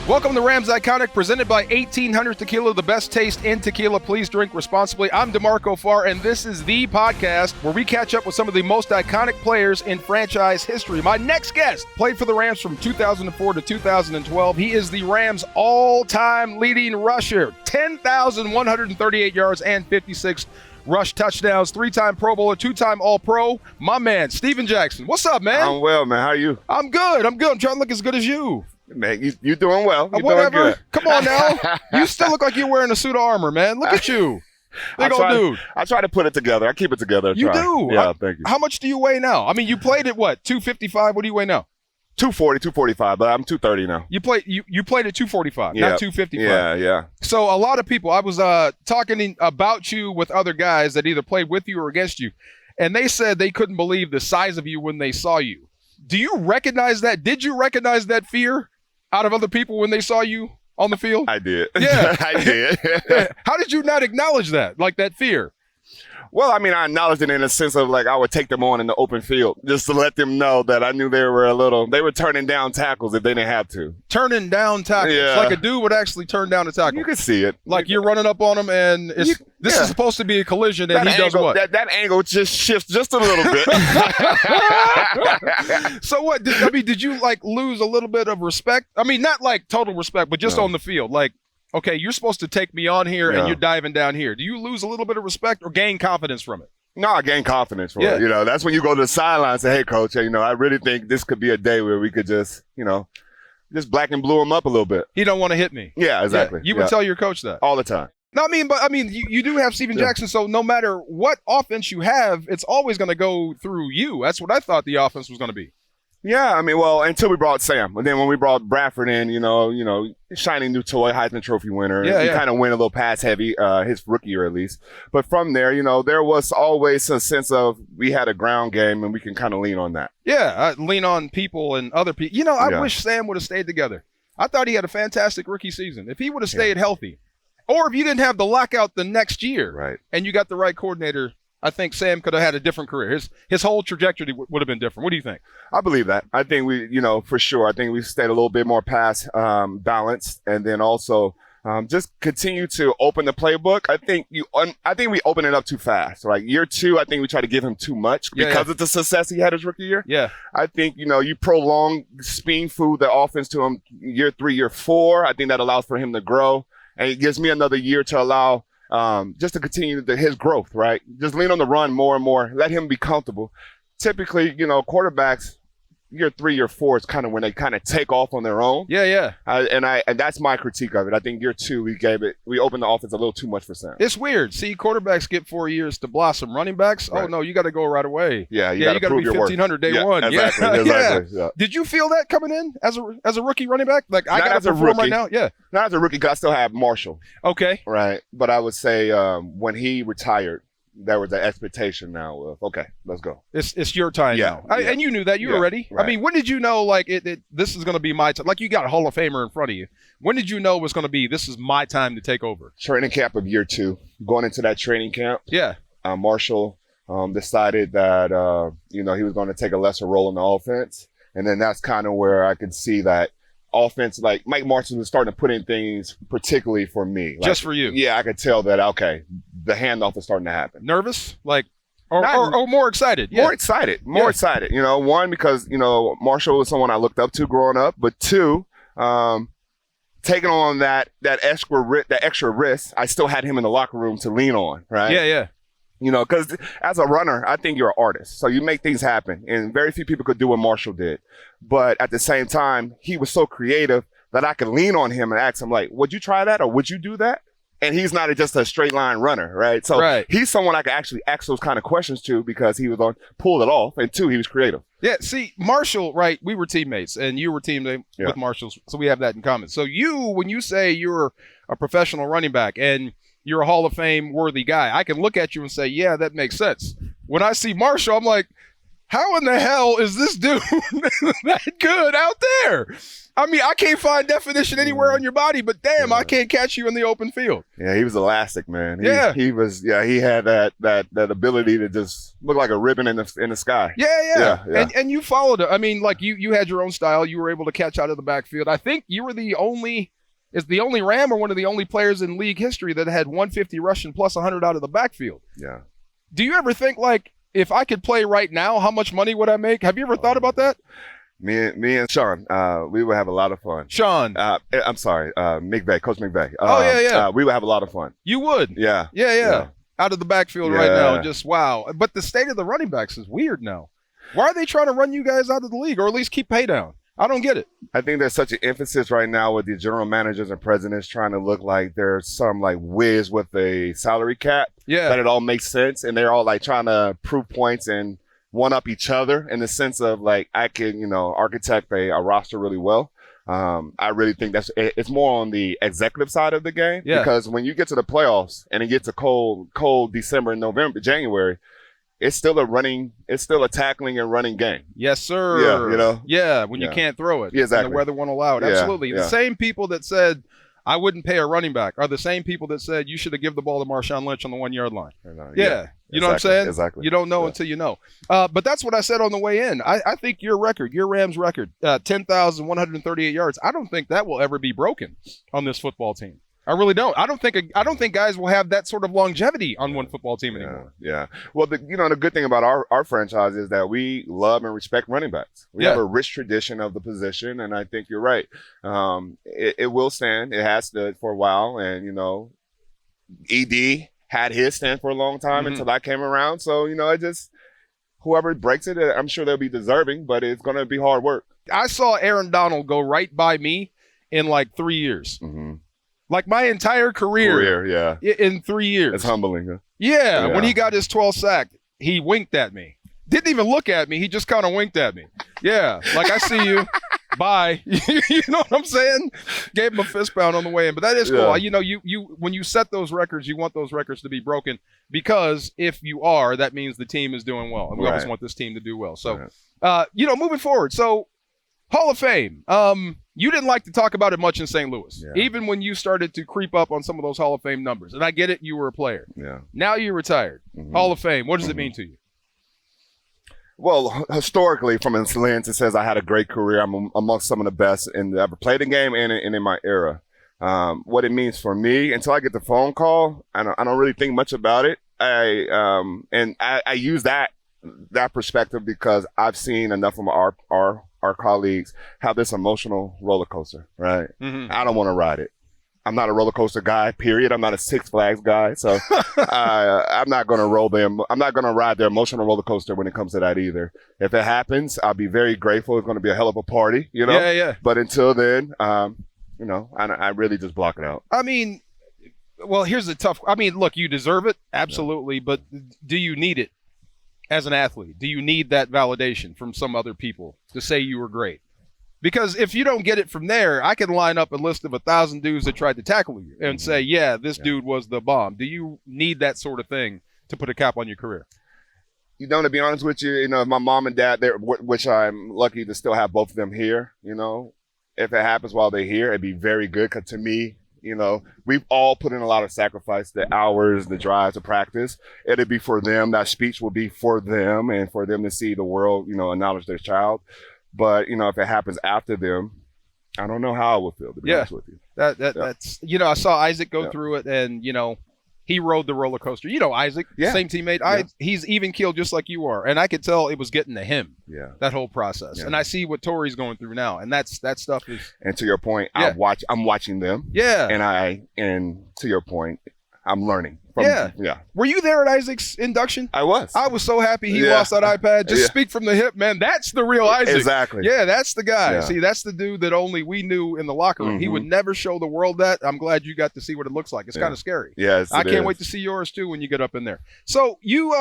Welcome to Rams Iconic, presented by 1800 Tequila, the best taste in tequila. Please drink responsibly. I'm D'Marco Farr, and this is the podcast where we catch up with some of the most iconic players in franchise history. My next guest played for the Rams from 2004 to 2012. He is the Rams' all-time leading rusher, 10,138 yards and 56 rush touchdowns, three-time Pro Bowler, two-time All-Pro. My man, Steven Jackson. What's up, man? I'm well, man. How are you? I'm good. I'm trying to look as good as you. Man, you doing well. You're Whatever. Doing good. Come on now. You still look like you're wearing a suit of armor, man. Look at you. Big old dude. I try to put it together. I keep it together. You do? Yeah, thank you. How much do you weigh now? I mean, you played at what, 255? What do you weigh now? 240, 245, but I'm 230 now. You played at 245, not 255. Yeah. So a lot of people, I was talking about you with other guys that either played with you or against you, and they said they couldn't believe the size of you when they saw you. Do you recognize that? Did you recognize that fear out of other people when they saw you on the field? I did. Yeah. I did. How did you not acknowledge that, like that fear? Well, I mean, I acknowledged it in a sense of like I would take them on in the open field just to let them know that I knew they were turning down tackles if they didn't have to. Turning down tackles. Yeah. Like a dude would actually turn down a tackle. You can see it. Like you're running up on him and this is supposed to be a collision and he does what? That angle just shifts just a little bit. So what? Did you like lose a little bit of respect? I mean, not like total respect, but just on the field. Like, okay, you're supposed to take me on here and you're diving down here. Do you lose a little bit of respect or gain confidence from it? No, I gain confidence from it. You know, that's when you go to the sideline and say, hey, coach, I really think this could be a day where we could just black and blue him up a little bit. He don't want to hit me. Yeah, exactly. You would tell your coach that. All the time. No, I mean, you do have Steven Jackson, so no matter what offense you have, it's always going to go through you. That's what I thought the offense was going to be. Yeah, I mean, well, until we brought Sam. And then when we brought Bradford in, shining new toy, Heisman Trophy winner. He kind of went a little pass heavy, his rookie year at least. But from there, there was always a sense of we had a ground game and we can kind of lean on that. Yeah, lean on people and other people. I wish Sam would have stayed together. I thought he had a fantastic rookie season. If he would have stayed healthy, or if you didn't have the lockout the next year and you got the right coordinator, I think Sam could have had a different career. His whole trajectory would have been different. What do you think? I believe that. I think we, for sure. I think we stayed a little bit more pass balanced, and then also just continue to open the playbook. I think we open it up too fast. Like year 2, I think we try to give him too much because of the success he had his rookie year. Yeah. I think you prolong spoon food the offense to him year 3, year 4. I think that allows for him to grow, and it gives me another year to allow. Just to continue his growth, right? Just lean on the run more and more. Let him be comfortable. Typically, quarterbacks, year 3, year 4 is kind of when they kind of take off on their own. Yeah. And that's my critique of it. I think year 2, we opened the offense a little too much for Sam. It's weird. See, quarterbacks get 4 years to blossom. Running backs, oh no, you got to go right away. Yeah, you got to be 1,500 day one. Exactly. Yeah. Did you feel that coming in as a rookie running back? Like I got to perform right now. Yeah. Not as a rookie, because I still have Marshall. Okay. Right, but I would say when he retired, there was an expectation now of, okay, let's go. It's your time now. And you knew that. You were ready. Right. I mean, when did you know, like, this is going to be my time? Like, you got a Hall of Famer in front of you. When did you know it was going to be, this is my time to take over? Training camp of year 2. Going into that training camp. Yeah. Marshall decided that, he was going to take a lesser role in the offense. And then that's kind of where I could see that offense, like Mike Marshall was starting to put in things particularly for me. Like, just for you. Yeah, I could tell that, okay, the handoff is starting to happen. Nervous? Like, or more excited? Yeah. More excited. One, because, Marshall was someone I looked up to growing up. But 2, taking on that extra risk, I still had him in the locker room to lean on, right? Yeah. Because as a runner, I think you're an artist. So you make things happen. And very few people could do what Marshall did. But at the same time, he was so creative that I could lean on him and ask him, like, would you try that or would you do that? And he's not just a straight line runner, right? So he's someone I could actually ask those kind of questions to because he was pulled it off. And 2, he was creative. Yeah, see, Marshall, right, we were teammates, and you were teammates with Marshall, so we have that in common. So when you say you're a professional running back and you're a Hall of Fame worthy guy, I can look at you and say, yeah, that makes sense. When I see Marshall, I'm like, How in the hell is this dude that good out there? I mean, I can't find definition anywhere on your body, but damn, I can't catch you in the open field. Yeah, he was elastic, man. He had that ability to just look like a ribbon in the sky. Yeah. And you followed it. I mean, like you had your own style. You were able to catch out of the backfield. I think you were the only Ram or one of the only players in league history that had 150 rushing plus 100 out of the backfield. Yeah. Do you ever think, like, if I could play right now, how much money would I make? Have you ever thought about that? Me and Sean, we would have a lot of fun. Sean. I'm sorry, McVay, Coach McVay. We would have a lot of fun. You would? Yeah. Out of the backfield right now, just wow. But the state of the running backs is weird now. Why are they trying to run you guys out of the league, or at least keep pay down? I don't get it. I think there's such an emphasis right now with the general managers and presidents trying to look like there's some like whiz with a salary cap. Yeah. That it all makes sense, and they're all like trying to prove points and one up each other in the sense of like I can, architect a roster really well. I really think it's more on the executive side of the game because when you get to the playoffs and it gets a cold December, November, January, it's still a tackling and running game. Yes, sir. Yeah, when you can't throw it. Yeah, exactly. And the weather won't allow it. Absolutely. The same people that said I wouldn't pay a running back are the same people that said you should have given the ball to Marshawn Lynch on the 1 yard line. You know what I'm saying? Exactly. You don't know until you know. But that's what I said on the way in. I think your Rams record, 10,138 yards, I don't think that will ever be broken on this football team. I really don't. I don't think guys will have that sort of longevity on one football team anymore. Yeah. Well, the good thing about our franchise is that we love and respect running backs. We have a rich tradition of the position, and I think you're right. It will stand. It has stood for a while, and ED had his stand for a long time until I came around. So it just whoever breaks it, I'm sure they'll be deserving, but it's going to be hard work. I saw Aaron Donald go right by me in like 3 years. Mm-hmm. Like my entire career in 3 years. It's humbling. Huh? Yeah, when he got his 12th sack, he winked at me. Didn't even look at me. He just kind of winked at me. Yeah, like I see you. Bye. You know what I'm saying? Gave him a fist pound on the way in. But that is cool. You when you set those records, you want those records to be broken because if you are, that means the team is doing well. And we always want this team to do well. So, moving forward. So, Hall of Fame. You didn't like to talk about it much in St. Louis, even when you started to creep up on some of those Hall of Fame numbers. And I get it, you were a player. Yeah. Now you're retired. Hall of Fame, what does it mean to you? Well, historically, from a lens, it says I had a great career. I'm amongst some of the best in ever played the game and in my era. What it means for me, until I get the phone call, I don't really think much about it. I use that perspective because I've seen enough of our colleagues have this emotional roller coaster, right? I don't want to ride it. I'm not a roller coaster guy, period. I'm not a Six Flags guy. So I'm not going to I'm not going to ride the emotional roller coaster when it comes to that either. If it happens, I'll be very grateful. It's going to be a hell of a party, Yeah. But until then, I really just block it out. I mean, well, here's the tough. I mean, look, you deserve it. Absolutely. But do you need it? As an athlete, do you need that validation from some other people to say you were great? Because if you don't get it from there, I can line up a list of 1,000 dudes that tried to tackle you and say, this dude was the bomb. Do you need that sort of thing to put a cap on your career? To be honest with you, my mom and dad, which I'm lucky to still have both of them here, if it happens while they're here, it'd be very good. Because to me, we've all put in a lot of sacrifice, the hours, the drive to practice. It'd be for them. That speech will be for them and for them to see the world, acknowledge their child. But, if it happens after them, I don't know how I would feel, to be honest with you. That's, I saw Isaac go through it and, he rode the roller coaster. Isaac, same teammate. He's even keeled just like you are. And I could tell it was getting to him, that whole process. And I see what Torrey's going through now. And that stuff is. And to your point, I'm watching them. Yeah. And to your point, I'm learning. Were you there at Isaac's induction? I was. I was so happy he lost that iPad. Just speak from the hip, man. That's the real Isaac. Exactly. Yeah, that's the guy. See, that's the dude that only we knew in the locker room. He would never show the world that. I'm glad you got to see what it looks like. It's kind of scary. Yes, I can't wait to see yours too when you get up in there. So you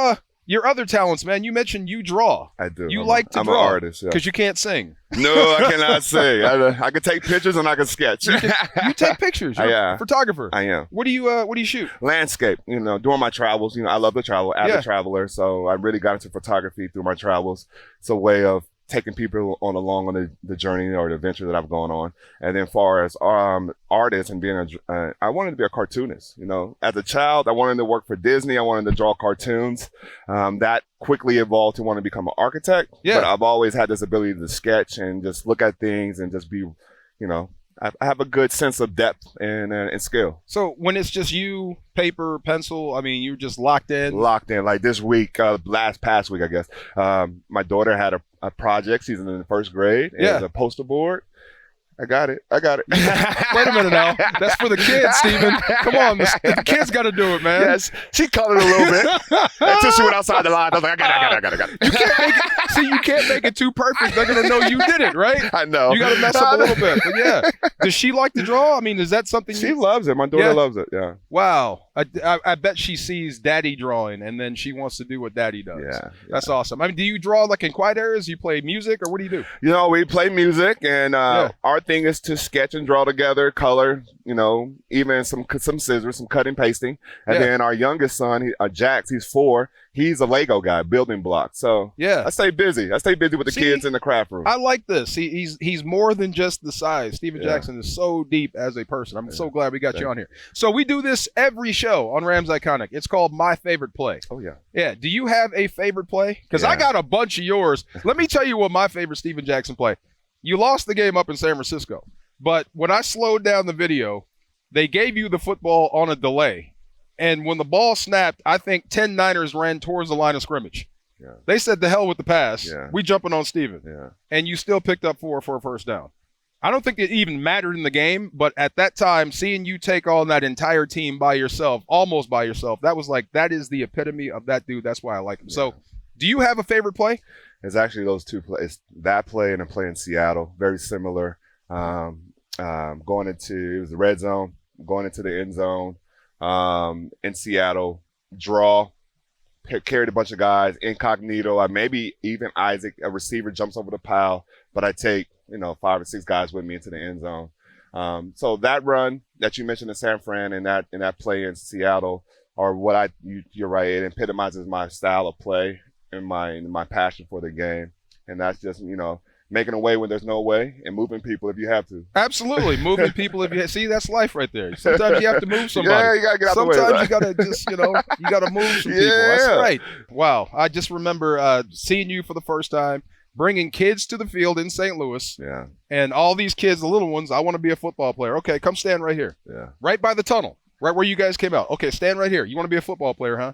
Your other talents, man. You mentioned you draw. I do. You like to I'm draw. an artist. Because you can't sing. No, I cannot sing. I can take pictures and I can sketch. You take pictures. You're a photographer. I am. What do you shoot? Landscape. During my travels, I love to travel, avid traveler. So I really got into photography through my travels. It's a way of taking people on the journey or the adventure that I've gone on. And then far as artists and being I wanted to be a cartoonist. As a child, I wanted to work for Disney. I wanted to draw cartoons. That quickly evolved to want to become an architect. Yeah. But I've always had this ability to sketch and just look at things and just be, I have a good sense of depth and skill. So when it's just you, paper, pencil, you're just locked in? Locked in. Like this week, past week, I guess, my daughter had a project. She's in the first grade. It was a poster board. I got it. Wait a minute now. That's for the kids, Steven. Come on. The kids got to do it, man. Yes. She colored a little bit. Until she went outside the line. I was like, I got it. You can't make it. See, you can't make it too perfect. They're going to know you did it, right? I know. You got to mess up a little bit. But yeah. Does she like to draw? Is that something she loves it. My daughter loves it. Yeah. Wow. I bet she sees daddy drawing and then she wants to do what daddy does. Yeah. That's awesome. Do you draw like in quiet areas? You play music or what do you do? We play music and our thing is to sketch and draw together, color, even some scissors, some cutting, pasting. And then our youngest son, Jax, he's 4. He's a Lego guy, building blocks. So I stay busy. with the kids in the craft room. I like this. He's more than just the size. Steven Jackson is so deep as a person. I'm so glad we got you on here. So we do this every show on Rams Iconic. It's called My Favorite Play. Oh, yeah. Yeah. Do you have a favorite play? Because I got a bunch of yours. Let me tell you what my favorite Steven Jackson play. You lost the game up in San Francisco. But when I slowed down the video, they gave you the football on a delay. And when the ball snapped, I think 10 Niners ran towards the line of scrimmage. Yeah. They said, the hell with the pass. Yeah. We jumping on Steven. Yeah. And you still picked up 4 for a first down. I don't think it even mattered in the game, but at that time, seeing you take on that entire team by yourself, almost by yourself, that is the epitome of that dude. That's why I like him. Yeah. So do you have a favorite play? It's actually those two plays. That play and a play in Seattle. Very similar. It was the red zone, going into the end zone. In Seattle, draw, carried a bunch of guys, incognito. Maybe even Isaac, a receiver, jumps over the pile, but I take 5 or 6 guys with me into the end zone. So that run that you mentioned in San Fran and that play in Seattle are what you're right. It epitomizes my style of play and my passion for the game, and that's just making a way when there's no way and moving people if you have to. Absolutely. Moving people if you see, that's life right there. Sometimes you have to move somebody. Yeah, you got to get out the way. Sometimes you got to just, you got to move some people. That's right. Wow. I just remember seeing you for the first time, bringing kids to the field in St. Louis. Yeah. And all these kids, the little ones, I want to be a football player. Okay, come stand right here. Yeah. Right by the tunnel, right where you guys came out. Okay, stand right here. You want to be a football player, huh?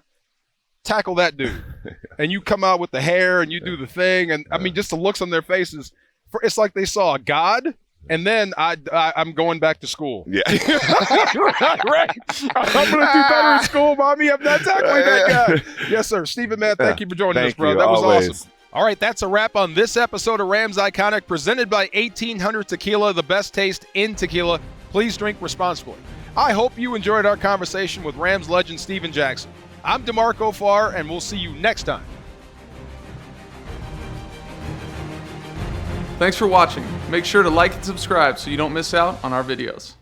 Tackle that dude. And you come out with the hair and you do the thing. And just the looks on their faces, it's like they saw a god. And then I'm going back to school. Yeah. right. I'm going to do better in school, Mommy. I'm not tackling that guy. Yes, sir. Steven, man, thank you for joining us, bro. That was awesome. All right, that's a wrap on this episode of Rams Iconic, presented by 1800 Tequila, the best taste in tequila. Please drink responsibly. I hope you enjoyed our conversation with Rams legend Steven Jackson. I'm D'Marco Farr, and we'll see you next time. Thanks for watching. Make sure to like and subscribe so you don't miss out on our videos.